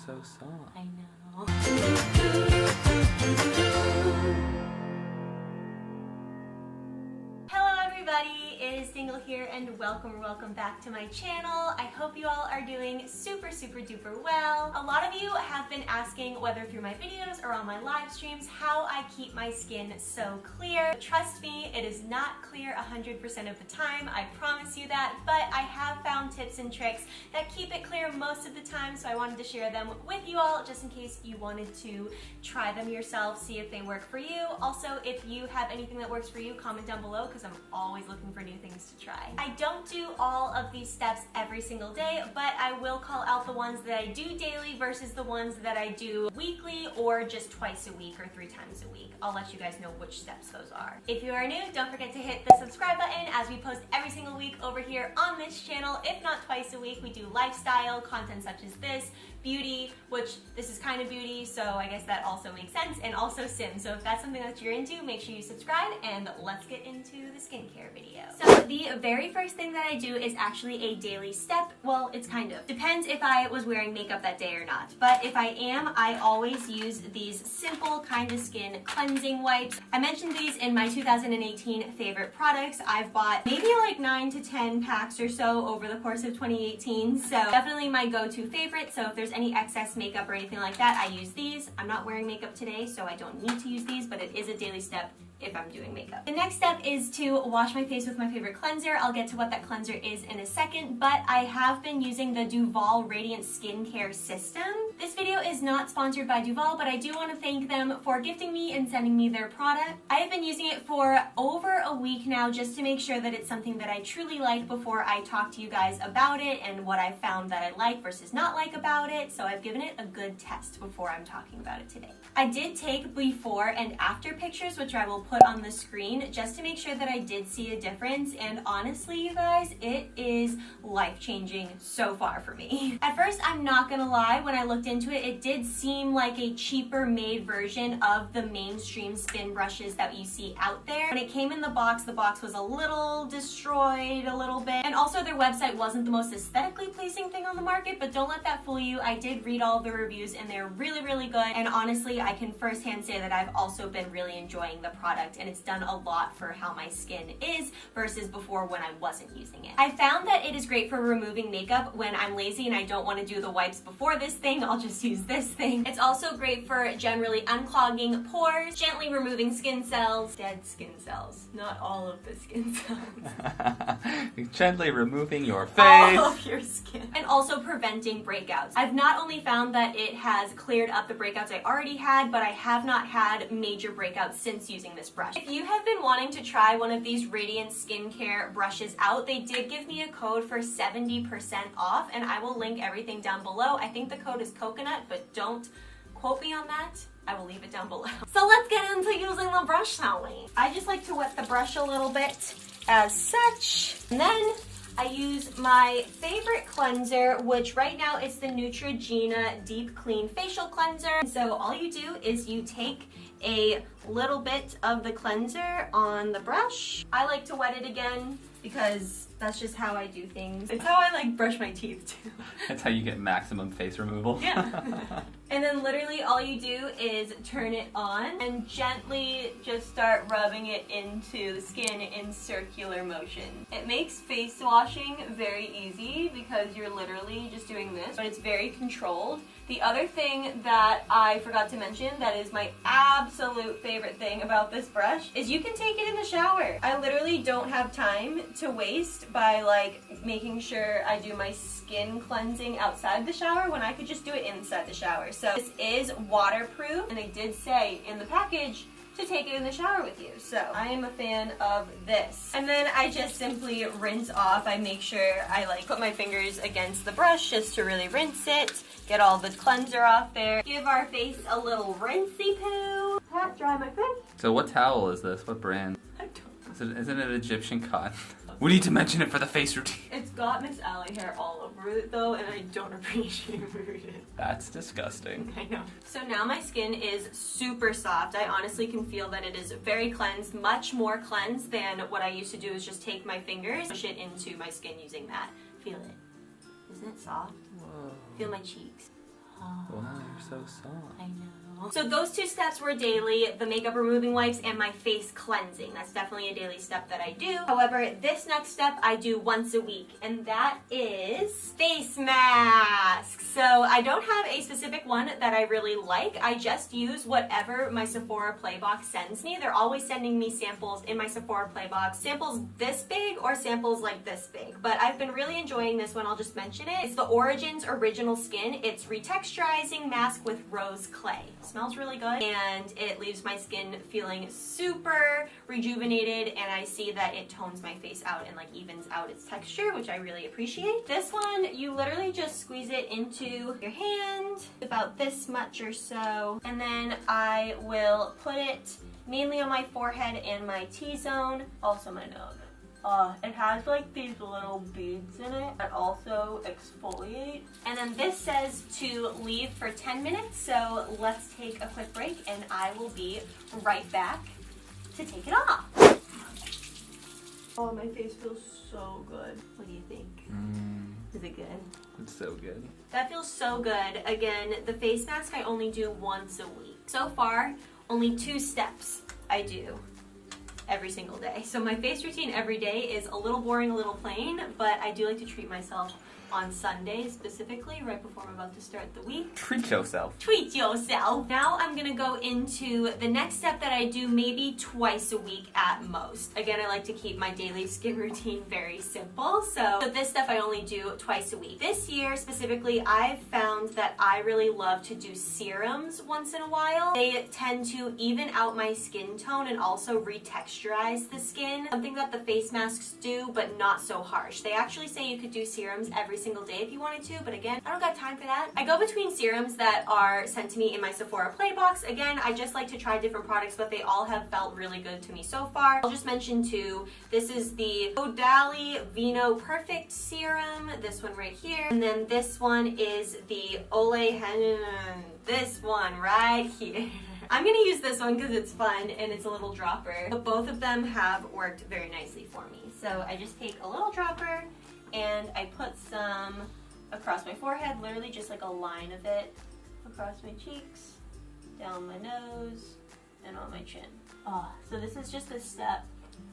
so soft. I know. Hello everybody, it is Dingle here and welcome back to my channel. I hope you all are doing super duper well. A lot of you have been asking, whether through my videos or on my live streams, how I keep my skin so clear. Trust me, it is not clear 100% of the time, I promise you that, but I have found tips and tricks that keep it clear most of the time, so I wanted to share them with you all just in case you wanted to try them yourself, see if they work for you. Also, if you have anything that works for you, comment down below because I'm always looking for new things to try. I don't do all of these steps every single day, but I will call out the ones that I do daily versus the ones that I do weekly or just twice a week or 3 times a week. I'll let you guys know which steps those are. If you are new, don't forget to hit the subscribe button as we post every single week over here on this channel. If not twice a week, we do lifestyle content such as this, beauty, which this is kind of beauty, so I guess that also makes sense, and also Sims. So if that's something that you're into, make sure you subscribe and let's get into the skincare video. So the very first thing that I do is actually a daily step. Well, it's kind of. Depends if I was wearing makeup that day or not. But if I am, I always use these simple kind of skin cleansing wipes. I mentioned these in my 2018 favorite products. I've bought maybe like 9 to 10 packs or so over the course of 2018. So definitely my go-to favorite. So if there's any excess makeup or anything like that, I use these. I'm not wearing makeup today, so I don't need to use these, but it is a daily step if I'm doing makeup. The next step is to wash my face with my favorite cleanser. I'll get to what that cleanser is in a second, but I have been using the Duval Radiant Skincare System. This video is not sponsored by Duval, but I do want to thank them for gifting me and sending me their product. I have been using it for over a week now just to make sure that it's something that I truly like before I talk to you guys about it and what I found that I like versus not like about it. So I've given it a good test before I'm talking about it today. I did take before and after pictures, which I will put on the screen just to make sure that I did see a difference, and honestly you guys, it is life-changing so far for me. At first, I'm not gonna lie, when I looked into it, it did seem like a cheaper made version of the mainstream spin brushes that you see out there. When it came in the box was a little destroyed a little bit, and also their website wasn't the most aesthetically pleasing thing on the market, but don't let that fool you. I did read all the reviews and they're really good, and honestly I can firsthand say that I've also been really enjoying the product, and it's done a lot for how my skin is versus before when I wasn't using it. I found that it is great for removing makeup when I'm lazy and I don't want to do the wipes before this thing. I'll just use this thing. It's also great for generally unclogging pores, gently removing skin cells, dead skin cells, not all of the skin cells. Gently removing your face. All of your skin. And also preventing breakouts. I've not only found that it has cleared up the breakouts I already had, but I have not had major breakouts since using this brush. If you have been wanting to try one of these Radiant Skincare brushes out, they did give me a code for 70% off, and I will link everything down below. I think the code is coconut, but don't quote me on that. I will leave it down below. So let's get into using the brush, shall we? I just like to wet the brush a little bit as such, and then I use my favorite cleanser, which right now is the Neutrogena Deep Clean Facial Cleanser. So all you do is you take a little bit of the cleanser on the brush. I like to wet it again because that's just how I do things. It's how I like brush my teeth too. That's how you get maximum face removal. Yeah. And then literally all you do is turn it on and gently just start rubbing it into the skin in circular motion. It makes face washing very easy because you're literally just doing this, but it's very controlled. The other thing that I forgot to mention that is my absolute favorite thing about this brush is you can take it in the shower. I literally don't have time to waste by like making sure I do my skin cleansing outside the shower when I could just do it inside the shower. So this is waterproof, and they did say in the package to take it in the shower with you. So I am a fan of this. And then I just simply rinse off. I make sure I like put my fingers against the brush just to really rinse it, get all the cleanser off there, give our face a little rinsey poo, pat dry my face. So what towel is this? What brand? I don't know. Isn't it Egyptian cotton? We need to mention it for the face routine. It's got Miss Allie hair all over it though, and I don't appreciate it. That's disgusting. I know. So now my skin is super soft. I honestly can feel that it is very cleansed, much more cleansed than what I used to do is just take my fingers, push it into my skin using that. Feel it. Isn't it soft? Whoa. Feel my cheeks. Wow, you're so soft. I know. So those two steps were daily, the makeup removing wipes and my face cleansing. That's definitely a daily step that I do. However, this next step I do once a week, and that is face masks. So I don't have a specific one that I really like. I just use whatever my Sephora Playbox sends me. They're always sending me samples in my Sephora Playbox. Samples this big or samples like this big. But I've been really enjoying this one. I'll just mention it. It's the Origins Original Skin. It's retexturizing mask with rose clay. Smells really good and it leaves my skin feeling super rejuvenated, and I see that it tones my face out and like evens out its texture, which I really appreciate. This one, you literally just squeeze it into your hand, about this much or so, and then I will put it mainly on my forehead and my T-zone, also my nose. It has like these little beads in it that also exfoliate. And then this says to leave for 10 minutes, so let's take a quick break and I will be right back to take it off. Oh, my face feels so good. What do you think? Is it good? It's so good. That feels so good. Again, the face mask I only do once a week. So far, only 2 steps I do every single day. So my face routine every day is a little boring, a little plain, but I do like to treat myself on Sundays specifically, right before I'm about to start the week. Treat yourself. Treat yourself. Now I'm gonna go into the next step that I do maybe twice a week at most. Again, I like to keep my daily skin routine very simple. So this stuff I only do twice a week. This year specifically, I've found that I really love to do serums once in a while. They tend to even out my skin tone and also retexturize the skin. Something that the face masks do, but not so harsh. They actually say you could do serums every single day if you wanted to, but again, I don't got time for that. I go between serums that are sent to me in my Sephora Playbox. Again, I just like to try different products, but they all have felt really good to me so far. I'll just mention 2. This is the Odali Vino Perfect Serum, this one right here, and then this one is the Ole Hen, this one right here. I'm gonna use this one because it's fun and it's a little dropper, but both of them have worked very nicely for me. So I just take a little dropper and I put some across my forehead, literally just like a line of it across my cheeks, down my nose, and on my chin. So this is just a step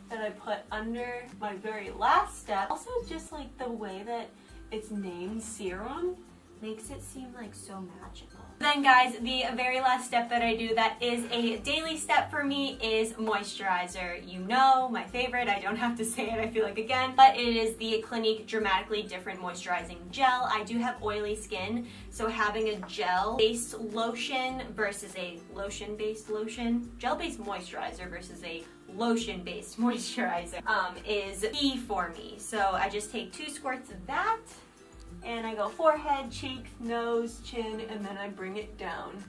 that I put under my very last step. Also, just like the way that it's named serum makes it seem like so magical. Then guys, the very last step that I do that is a daily step for me is moisturizer. You know, my favorite, I don't have to say it I feel like again, but it is the Clinique Dramatically Different Moisturizing Gel. I do have oily skin, so having a gel-based lotion versus a lotion-based lotion, gel-based moisturizer versus a lotion-based moisturizer is key for me. So I just take 2 squirts of that, and I go forehead, cheeks, nose, chin, and then I bring it down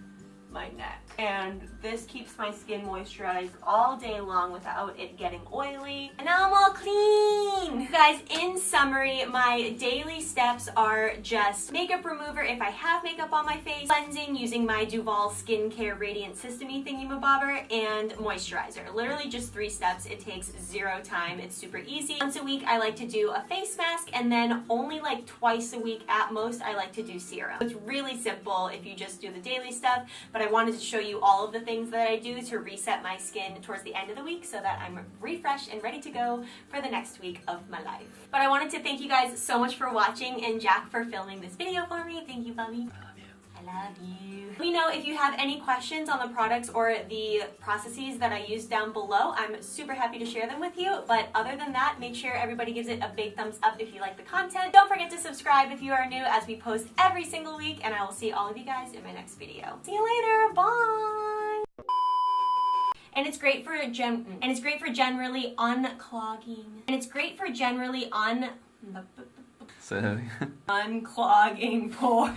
my neck. And this keeps my skin moisturized all day long without it getting oily. And now I'm all clean! Guys, in summary, my daily steps are just makeup remover if I have makeup on my face, cleansing using my Duval Skincare Radiant Systeme thingy-mabobber, and moisturizer. Literally just 3 steps. It takes 0 time. It's super easy. Once a week, I like to do a face mask, and then only like twice a week at most, I like to do serum. It's really simple if you just do the daily stuff, but I wanted to show you all of the things that I do to reset my skin towards the end of the week so that I'm refreshed and ready to go for the next week of my life. But I wanted to thank you guys so much for watching and Jack for filming this video for me. Thank you, Bubby. I love you. Let me know if you have any questions on the products or the processes that I use down below. I'm super happy to share them with you. But other than that, make sure everybody gives it a big thumbs up if you like the content. Don't forget to subscribe if you are new, as we post every single week, and I will see all of you guys in my next video. See you later. Bye. And it's great for generally unclogging. And it's great for generally unclogging pores.